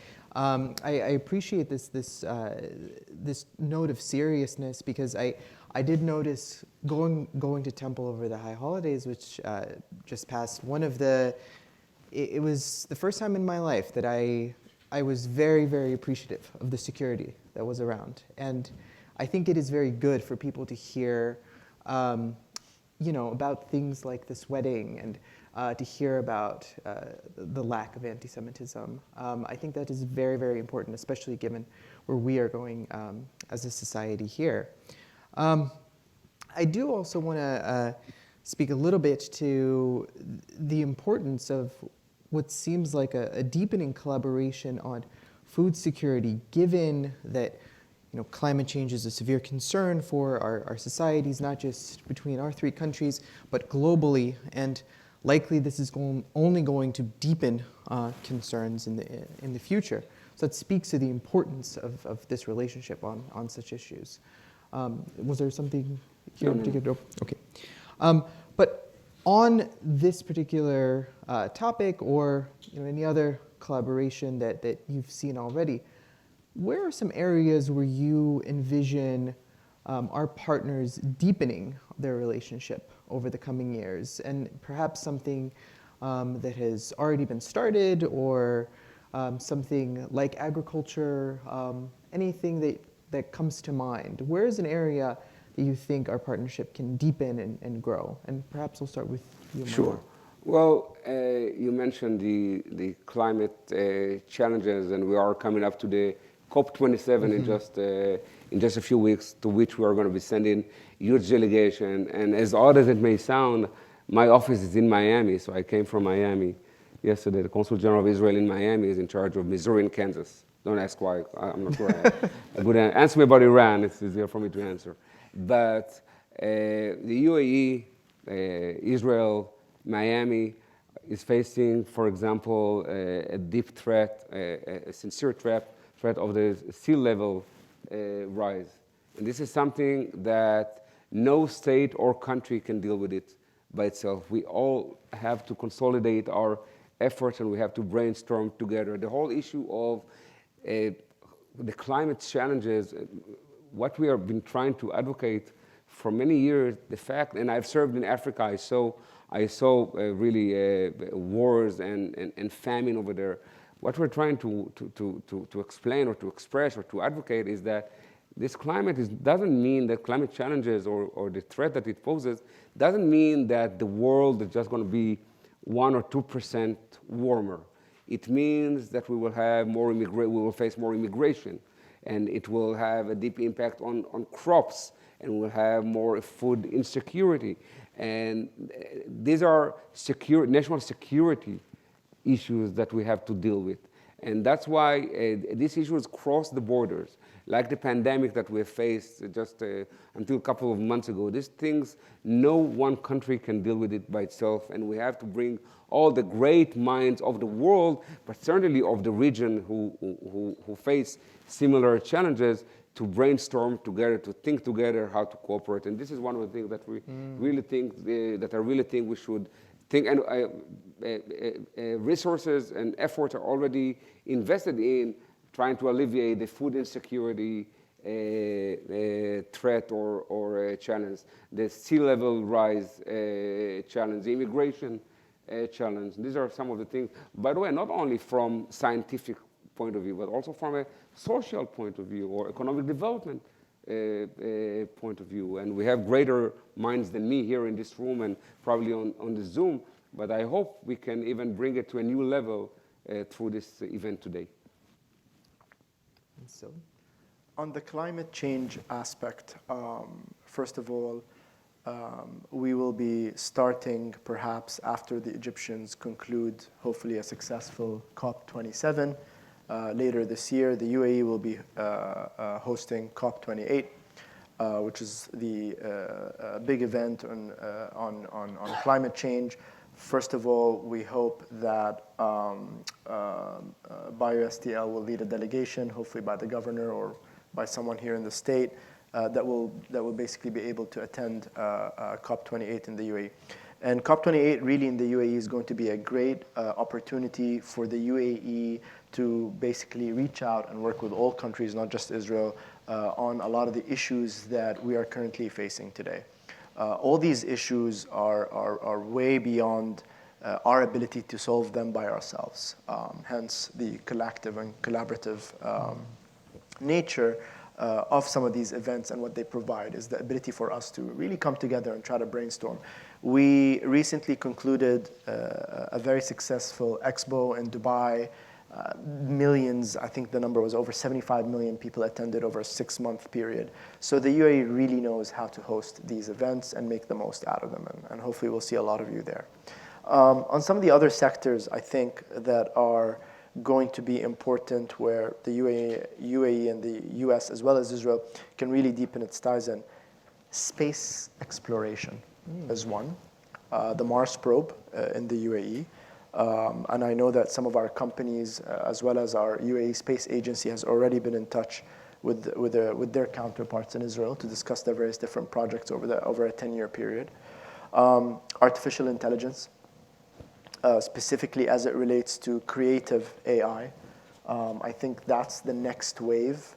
[SPEAKER 9] appreciate this note of seriousness, because I did notice going to temple over the high holidays, which just passed. It was the first time in my life that I was very, very appreciative of the security that was around, and I think it is very good for people to hear. About things like this wedding, and to hear about the lack of anti-Semitism. I think that is very, very important, especially given where we are going as a society here. I do also want to speak a little bit to the importance of what seems like a deepening collaboration on food security, given that climate change is a severe concern for our societies, not just between our 3 countries, but globally. And likely this is only going to deepen concerns in the future. So that speaks to the importance of this relationship on such issues. Was there something here in particular? Okay. But on this particular topic, or any other collaboration that you've seen already, where are some areas where you envision our partners deepening their relationship over the coming years, and perhaps something that has already been started, or something like agriculture, anything that comes to mind? Where is an area that you think our partnership can deepen and grow? And perhaps we'll start with you, Mark.
[SPEAKER 5] Sure. Well, you mentioned the climate challenges, and we are coming up to the COP27 in just a few weeks, to which we are going to be sending huge delegation. And as odd as it may sound, my office is in Miami, so I came from Miami yesterday. The Consul General of Israel in Miami is in charge of Missouri and Kansas. Don't ask why. I'm not sure. A good answer me about Iran. It's easier for me to answer. But the UAE, Israel, Miami is facing, for example, a deep threat, a sincere threat of the sea level rise. And this is something that no state or country can deal with it by itself. We all have to consolidate our efforts, and we have to brainstorm together. The whole issue of the climate challenges, what we have been trying to advocate for many years, the fact, and I've served in Africa, I saw really wars and famine over there. What we're trying to explain or to express or to advocate is that this climate doesn't mean that climate challenges or the threat that it poses doesn't mean that the world is just going to be 1 or 2% warmer. It means that we will have we will face more immigration, and it will have a deep impact on crops and we'll have more food insecurity. And these are national security issues that we have to deal with. And that's why these issues cross the borders, like the pandemic that we faced just until a couple of months ago. These things, no one country can deal with it by itself, and we have to bring all the great minds of the world, but certainly of the region who face similar challenges, to brainstorm together, to think together how to cooperate. And this is one of the things that we really think, that I really think we should think, and resources and efforts are already invested in trying to alleviate the food insecurity threat or challenge, the sea level rise challenge, the immigration challenge. These are some of the things, by the way, not only from scientific point of view, but also from a social point of view or economic development point of view. And we have greater minds than me here in this room and probably on the Zoom, but I hope we can even bring it to a new level through this event today.
[SPEAKER 9] So,
[SPEAKER 6] on the climate change aspect, first of all, we will be starting perhaps after the Egyptians conclude hopefully a successful COP27 later this year. The UAE will be hosting COP28, which is the big event on climate change. First of all, we hope that BioSTL will lead a delegation, hopefully by the governor or by someone here in the state, that will basically be able to attend COP28 in the UAE. And COP28 really in the UAE is going to be a great opportunity for the UAE to basically reach out and work with all countries, not just Israel, on a lot of the issues that we are currently facing today. All these issues are way beyond our ability to solve them by ourselves. Hence the collective and collaborative nature of some of these events, and what they provide is the ability for us to really come together and try to brainstorm. We recently concluded a very successful expo in Dubai. Millions, I think the number was over 75 million people attended over a 6-month period. So the UAE really knows how to host these events and make the most out of them, and hopefully we'll see a lot of you there. On some of the other sectors, I think, that are going to be important, where the UAE and the US, as well as Israel, can really deepen its ties in. Space exploration is one. The Mars probe in the UAE. And I know that some of our companies, as well as our UAE Space Agency, has already been in touch with their counterparts in Israel to discuss their various different projects over a 10-year period. Artificial intelligence, specifically as it relates to creative AI. I think that's the next wave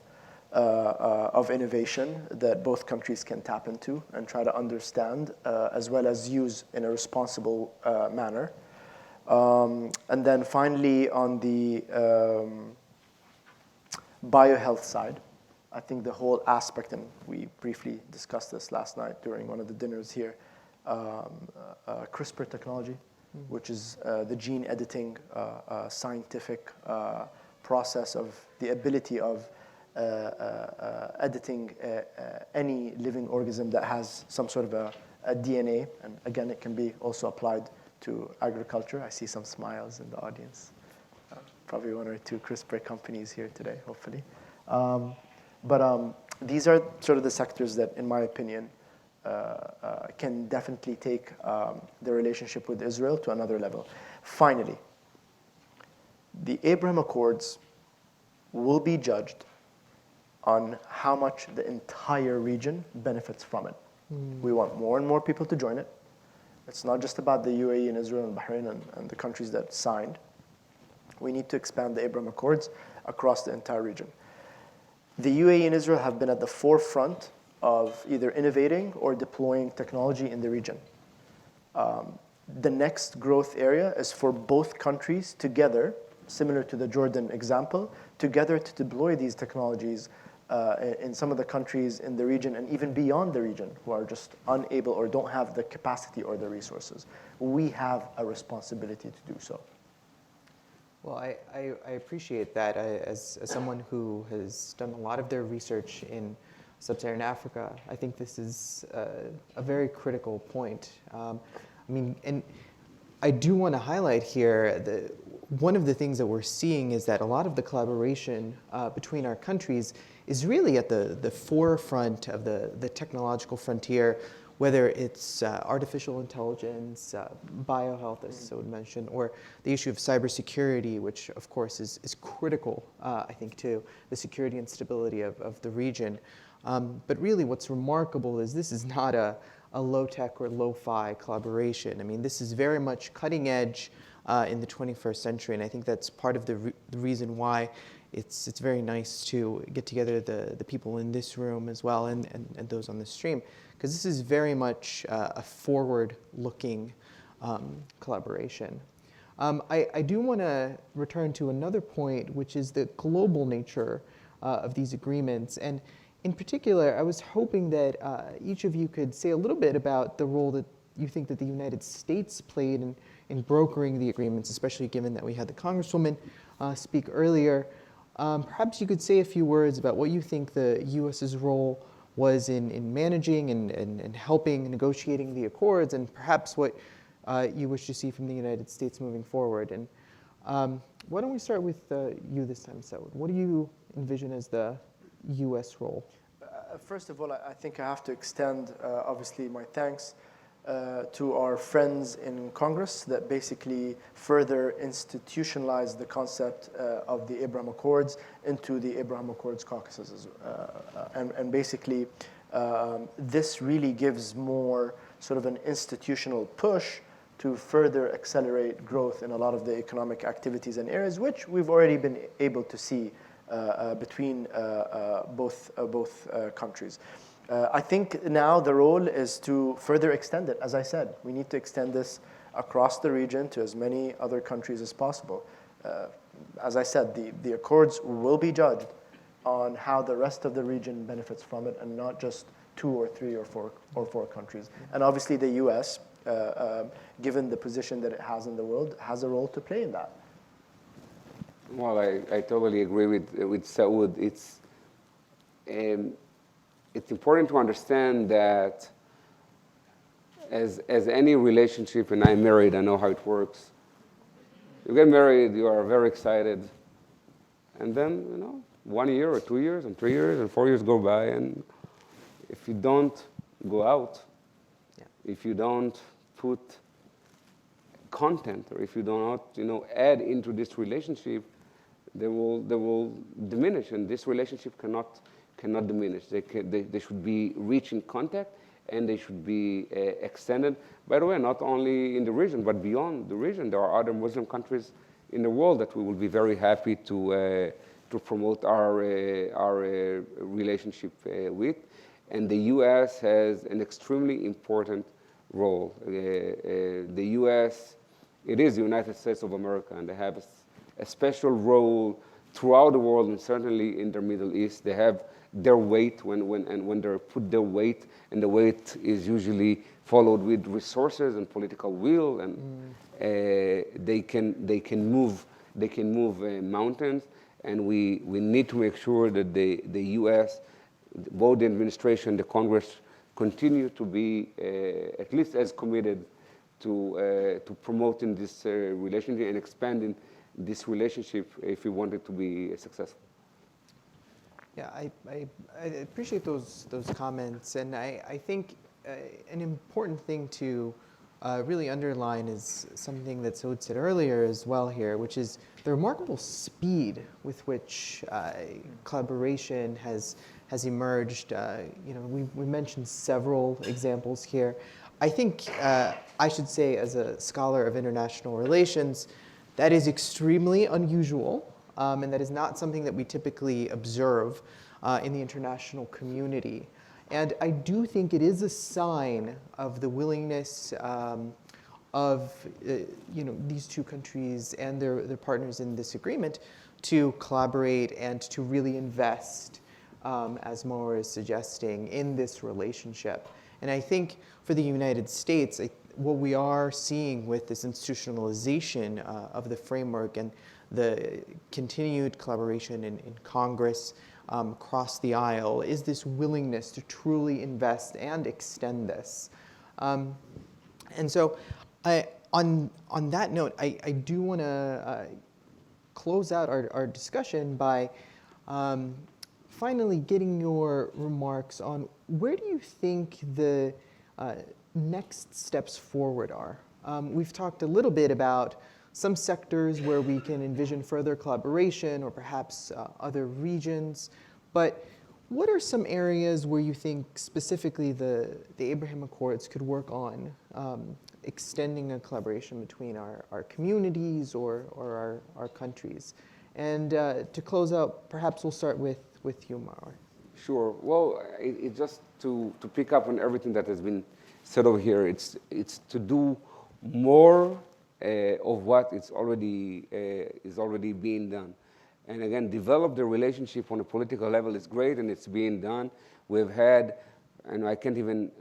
[SPEAKER 6] of innovation that both countries can tap into and try to understand, as well as use in a responsible manner. And then finally, on the biohealth side, I think the whole aspect, and we briefly discussed this last night during one of the dinners here, CRISPR technology, which is the gene editing scientific process of the ability of editing any living organism that has some sort of a DNA. And again, it can be also applied to agriculture. I see some smiles in the audience. Probably one or two CRISPR companies here today, hopefully. But these are sort of the sectors that, in my opinion, can definitely take the relationship with Israel to another level. Finally, the Abraham Accords will be judged on how much the entire region benefits from it. We want more and more people to join it. It's not just about the UAE and Israel and Bahrain and the countries that signed. We need to expand the Abraham Accords across the entire region. The UAE and Israel have been at the forefront of either innovating or deploying technology in the region. The next growth area is for both countries together, similar to the Jordan example, together to deploy these technologies in some of the countries in the region and even beyond the region who are just unable or don't have the capacity or the resources. We have a responsibility to do so.
[SPEAKER 9] Well, I appreciate that. As someone who has done a lot of their research in Sub-Saharan Africa. I think this is a very critical point. I mean, and I do want to highlight here one of the things that we're seeing is that a lot of the collaboration between our countries is really at the forefront of the technological frontier, whether it's artificial intelligence, biohealth, as Saud mentioned, or the issue of cybersecurity, which of course is critical, I think, to the security and stability of the region. But really what's remarkable is this is not a low-tech or low-fi collaboration. I mean, this is very much cutting edge in the 21st century, and I think that's part of the reason why it's very nice to get together the people in this room as well and those on the stream, because this is very much a forward-looking collaboration. I do want to return to another point, which is the global nature of these agreements. And in particular, I was hoping that each of you could say a little bit about the role that you think that the United States played in brokering the agreements, especially given that we had the Congresswoman speak earlier. Perhaps you could say a few words about what you think the U.S.'s role was in managing and helping negotiating the accords, and perhaps what you wish to see from the United States moving forward. And why don't we start with you this time, Saud? What do you envision as the U.S. role?
[SPEAKER 3] First of all, I think I have to extend, obviously, my thanks to our friends in Congress that basically further institutionalized the concept of the Abraham Accords into the Abraham Accords caucuses. And basically, this really gives more sort of an institutional push to further accelerate growth in a lot of the economic activities and areas, which we've already been able to see between both countries. I think now the role is to further extend it. As I said, we need to extend this across the region to as many other countries as possible. As I said, the accords will be judged on how the rest of the region benefits from it, and not just 2 or 3 or 4 countries. And obviously the U.S., given the position that it has in the world, has a role to play in that.
[SPEAKER 5] Well, I totally agree with Saud. It's important to understand that as any relationship, and I'm married, I know how it works. You get married, you are very excited, and then 1 year or 2 years and 3 years and 4 years go by, and if you don't go out, if you don't put content, or if you do not add into this relationship, they will diminish, and this relationship cannot diminish. They should be rich in contact, and they should be extended. By the way, not only in the region, but beyond the region. There are other Muslim countries in the world that we will be very happy to promote our relationship with. And the U.S. has an extremely important role. The U.S., it is the United States of America, and they have a special role throughout the world, and certainly in the Middle East. They have their weight when they put their weight, and the weight is usually followed with resources and political will, and they can move mountains. And we need to make sure that the U.S., both the administration, the Congress, continue to be at least as committed to promoting this relationship and expanding this relationship if we want it to be successful.
[SPEAKER 9] Yeah, I appreciate those comments, and I think an important thing to really underline is something that Saud said earlier as well here, which is the remarkable speed with which collaboration has emerged. We mentioned several examples here. I think I should say, as a scholar of international relations, that is extremely unusual. And that is not something that we typically observe in the international community. And I do think it is a sign of the willingness of these two countries and their partners in this agreement to collaborate and to really invest, as Moore is suggesting, in this relationship. And I think for the United States, what we are seeing with this institutionalization of the framework and the continued collaboration in Congress across the aisle is this willingness to truly invest and extend this. And so on that note, I do want to close out our discussion by finally getting your remarks on where do you think the next steps forward are. We've talked a little bit about some sectors where we can envision further collaboration or perhaps other regions, but what are some areas where you think specifically the Abraham Accords could work on extending a collaboration between our communities or our countries? And to close out, perhaps we'll start with you, Maror.
[SPEAKER 5] Sure. Well, it just to pick up on everything that has been said over here, it's to do more of what is already being done. And again, develop the relationship on a political level is great, and it's being done. We've had, and I can't even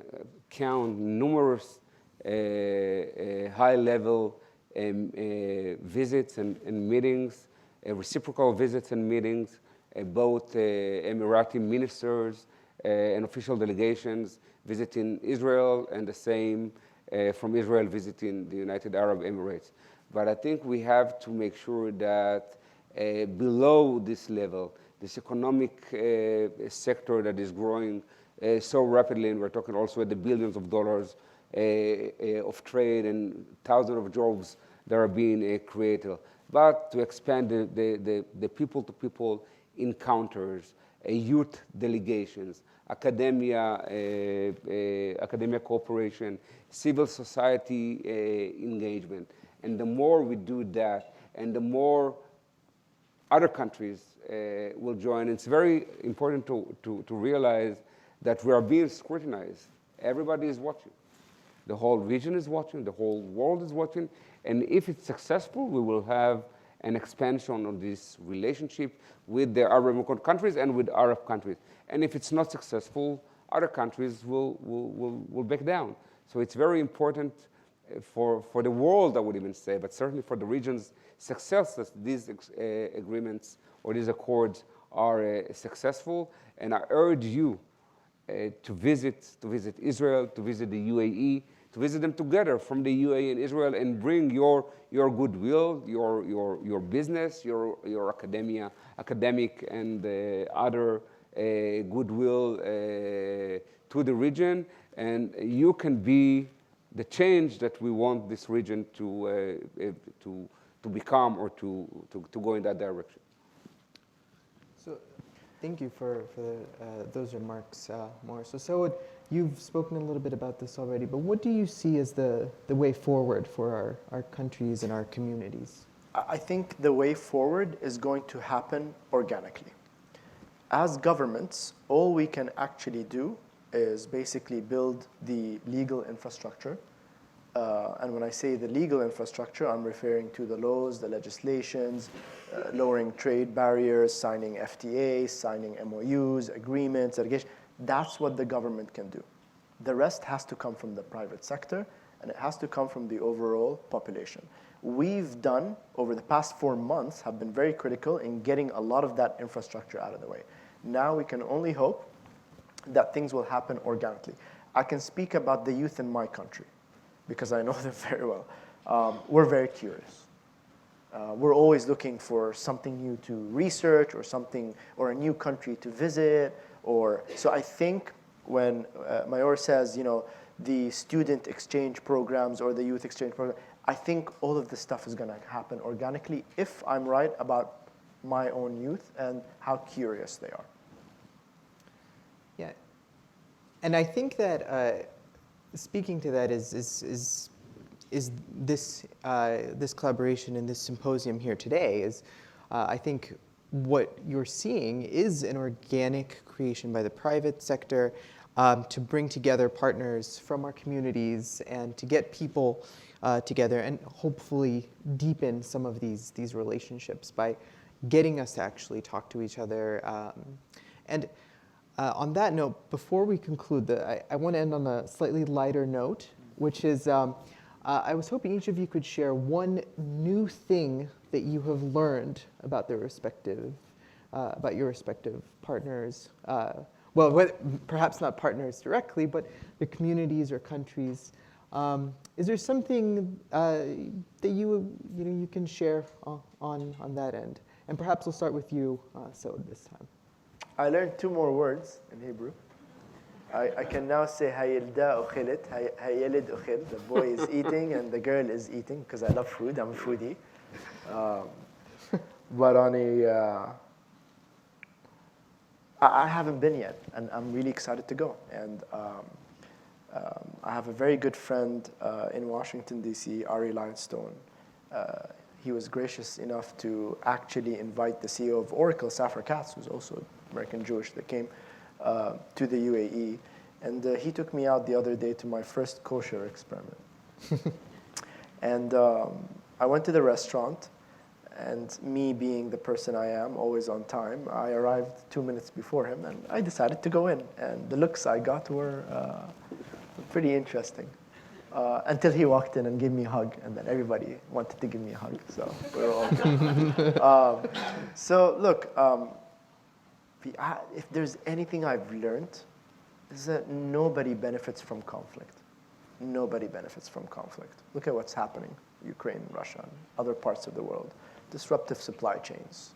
[SPEAKER 5] count, numerous high-level visits and meetings, reciprocal visits and meetings, both Emirati ministers and official delegations visiting Israel, and the same from Israel visiting the United Arab Emirates. But I think we have to make sure that below this level, this economic sector that is growing so rapidly, and we're talking also at the billions of dollars of trade and thousands of jobs that are being created, but to expand the people-to-people encounters, youth delegations, academia cooperation, civil society engagement. And the more we do that, and the more other countries will join, it's very important to realize that we are being scrutinized. Everybody is watching. The whole region is watching, the whole world is watching, and if it's successful, we will have an expansion of this relationship with the Arab countries and with Arab countries. And if it's not successful, other countries will back down. So it's very important for the world, I would even say, but certainly for the region's success, that these agreements or these accords are successful. And I urge you to visit Israel, to visit the UAE, to visit them together from the UAE and Israel, and bring your goodwill, your business, your academic and other goodwill to the region, and you can be the change that we want this region to become, or to go in that direction.
[SPEAKER 9] So, thank you for those remarks, Mor. So, Saud, you've spoken a little bit about this already, but what do you see as the way forward for our countries and our communities?
[SPEAKER 3] I think the way forward is going to happen organically. As governments, all we can actually do is basically build the legal infrastructure. And when I say the legal infrastructure, I'm referring to the laws, the legislations, lowering trade barriers, signing FTAs, signing MOUs, agreements, litigation. That's what the government can do. The rest has to come from the private sector, and it has to come from the overall population. We've done, over the past 4 months, have been very critical in getting a lot of that infrastructure out of the way. Now we can only hope that things will happen organically. I can speak about the youth in my country, because I know them very well. We're very curious. We're always looking for something new to research, or something, or a new country to visit. So I think when Mayor says, the student exchange programs or the youth exchange program, I think all of this stuff is going to happen organically if I'm right about my own youth and how curious they are.
[SPEAKER 9] Yeah, and I think that speaking to that is this this collaboration and this symposium here today is, I think what you're seeing is an organic creation by the private sector to bring together partners from our communities and to get people together and hopefully deepen some of these relationships by getting us to actually talk to each other. And on that note, before we conclude, I want to end on a slightly lighter note, which is I was hoping each of you could share one new thing that you have learned about the respective about your respective partners. Perhaps not partners directly, but the communities or countries. Is there something that you can share on that end? And perhaps we'll start with you, Saud, this time.
[SPEAKER 6] I learned 2 more words in Hebrew. I can now say hayilda ukhilit, hayilid ukhil. The boy is eating and the girl is eating because I love food. I'm a foodie. But on I haven't been yet, and I'm really excited to go. And I have a very good friend in Washington, D.C., Ari Lionstone. He was gracious enough to actually invite the CEO of Oracle, Safar Katz, who's also American Jewish, that came to the UAE. And he took me out the other day to my first kosher experiment. And I went to the restaurant, and me being the person I am, always on time, I arrived 2 minutes before him, and I decided to go in. And the looks I got were pretty interesting. Until he walked in and gave me a hug, and then everybody wanted to give me a hug, so we were all good. So look, if there's anything I've learned, is that nobody benefits from conflict. Nobody benefits from conflict. Look at what's happening, Ukraine, Russia, and other parts of the world. Disruptive supply chains,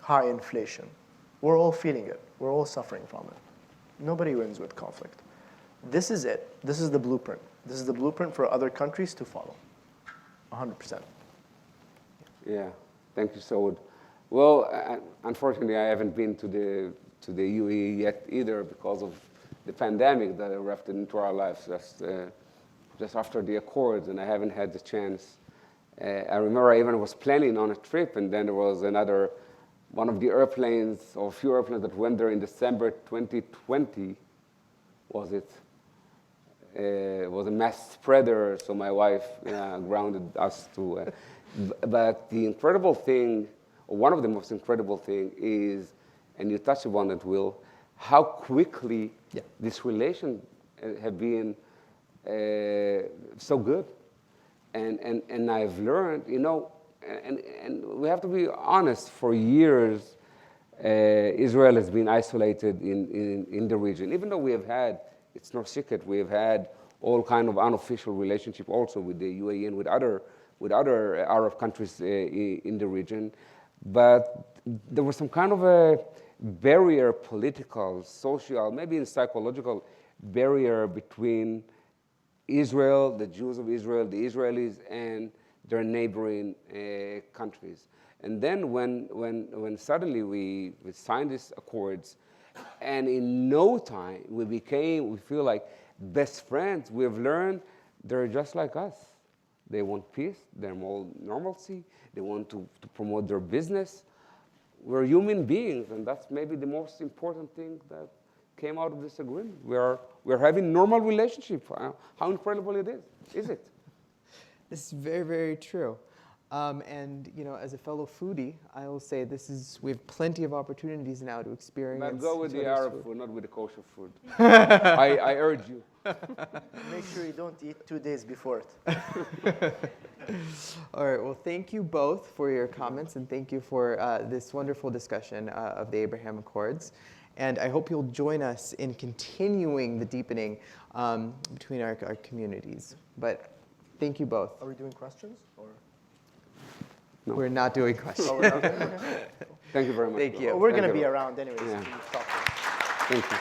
[SPEAKER 6] high inflation. We're all feeling it. We're all suffering from it. Nobody wins with conflict. This is it. This is the blueprint. This is the blueprint for other countries to follow, 100%.
[SPEAKER 5] Yeah, thank you, Saud. Well, unfortunately, I haven't been to the UAE yet either because of the pandemic that erupted into our lives just after the Accords, and I haven't had the chance. I remember I even was planning on a trip, and then there was one of the airplanes, or a few airplanes that went there in December 2020, was it? Was a mass spreader, so my wife grounded us to. But the incredible thing, or one of the most incredible thing is, and you touched upon it, Will, how quickly this relation have been so good. And I've learned, and we have to be honest, for years, Israel has been isolated in the region. Even though we have had, it's no secret, we have had all kind of unofficial relationship also with the UAE and with other Arab countries in the region. But there was some kind of a barrier, political, social, maybe even psychological barrier between Israel, the Jews of Israel, the Israelis, and their neighboring countries. And then when suddenly we signed these accords, and in no time we feel like best friends. We have learned they're just like us. They want peace, they want normalcy, they want to promote their business. We're human beings, and that's maybe the most important thing that came out of this agreement. We're having normal relationship. How incredible it is it?
[SPEAKER 9] This is very, very true. And as a fellow foodie, I will say we have plenty of opportunities now to experience.
[SPEAKER 5] But go with the Arab food, not with the kosher food. I urge you.
[SPEAKER 6] Make sure you don't eat 2 days before it.
[SPEAKER 9] All right, well, thank you both for your comments, and thank you for this wonderful discussion of the Abraham Accords. And I hope you'll join us in continuing the deepening between our communities. But thank you both.
[SPEAKER 6] Are we doing questions? Or?
[SPEAKER 9] No. We're not doing questions.
[SPEAKER 6] Oh, we're not? Okay.
[SPEAKER 5] Thank you very much.
[SPEAKER 9] Thank you.
[SPEAKER 6] Well, we're going to be around anyways.
[SPEAKER 5] Yeah.
[SPEAKER 6] Can you talk to us?
[SPEAKER 5] Thank you.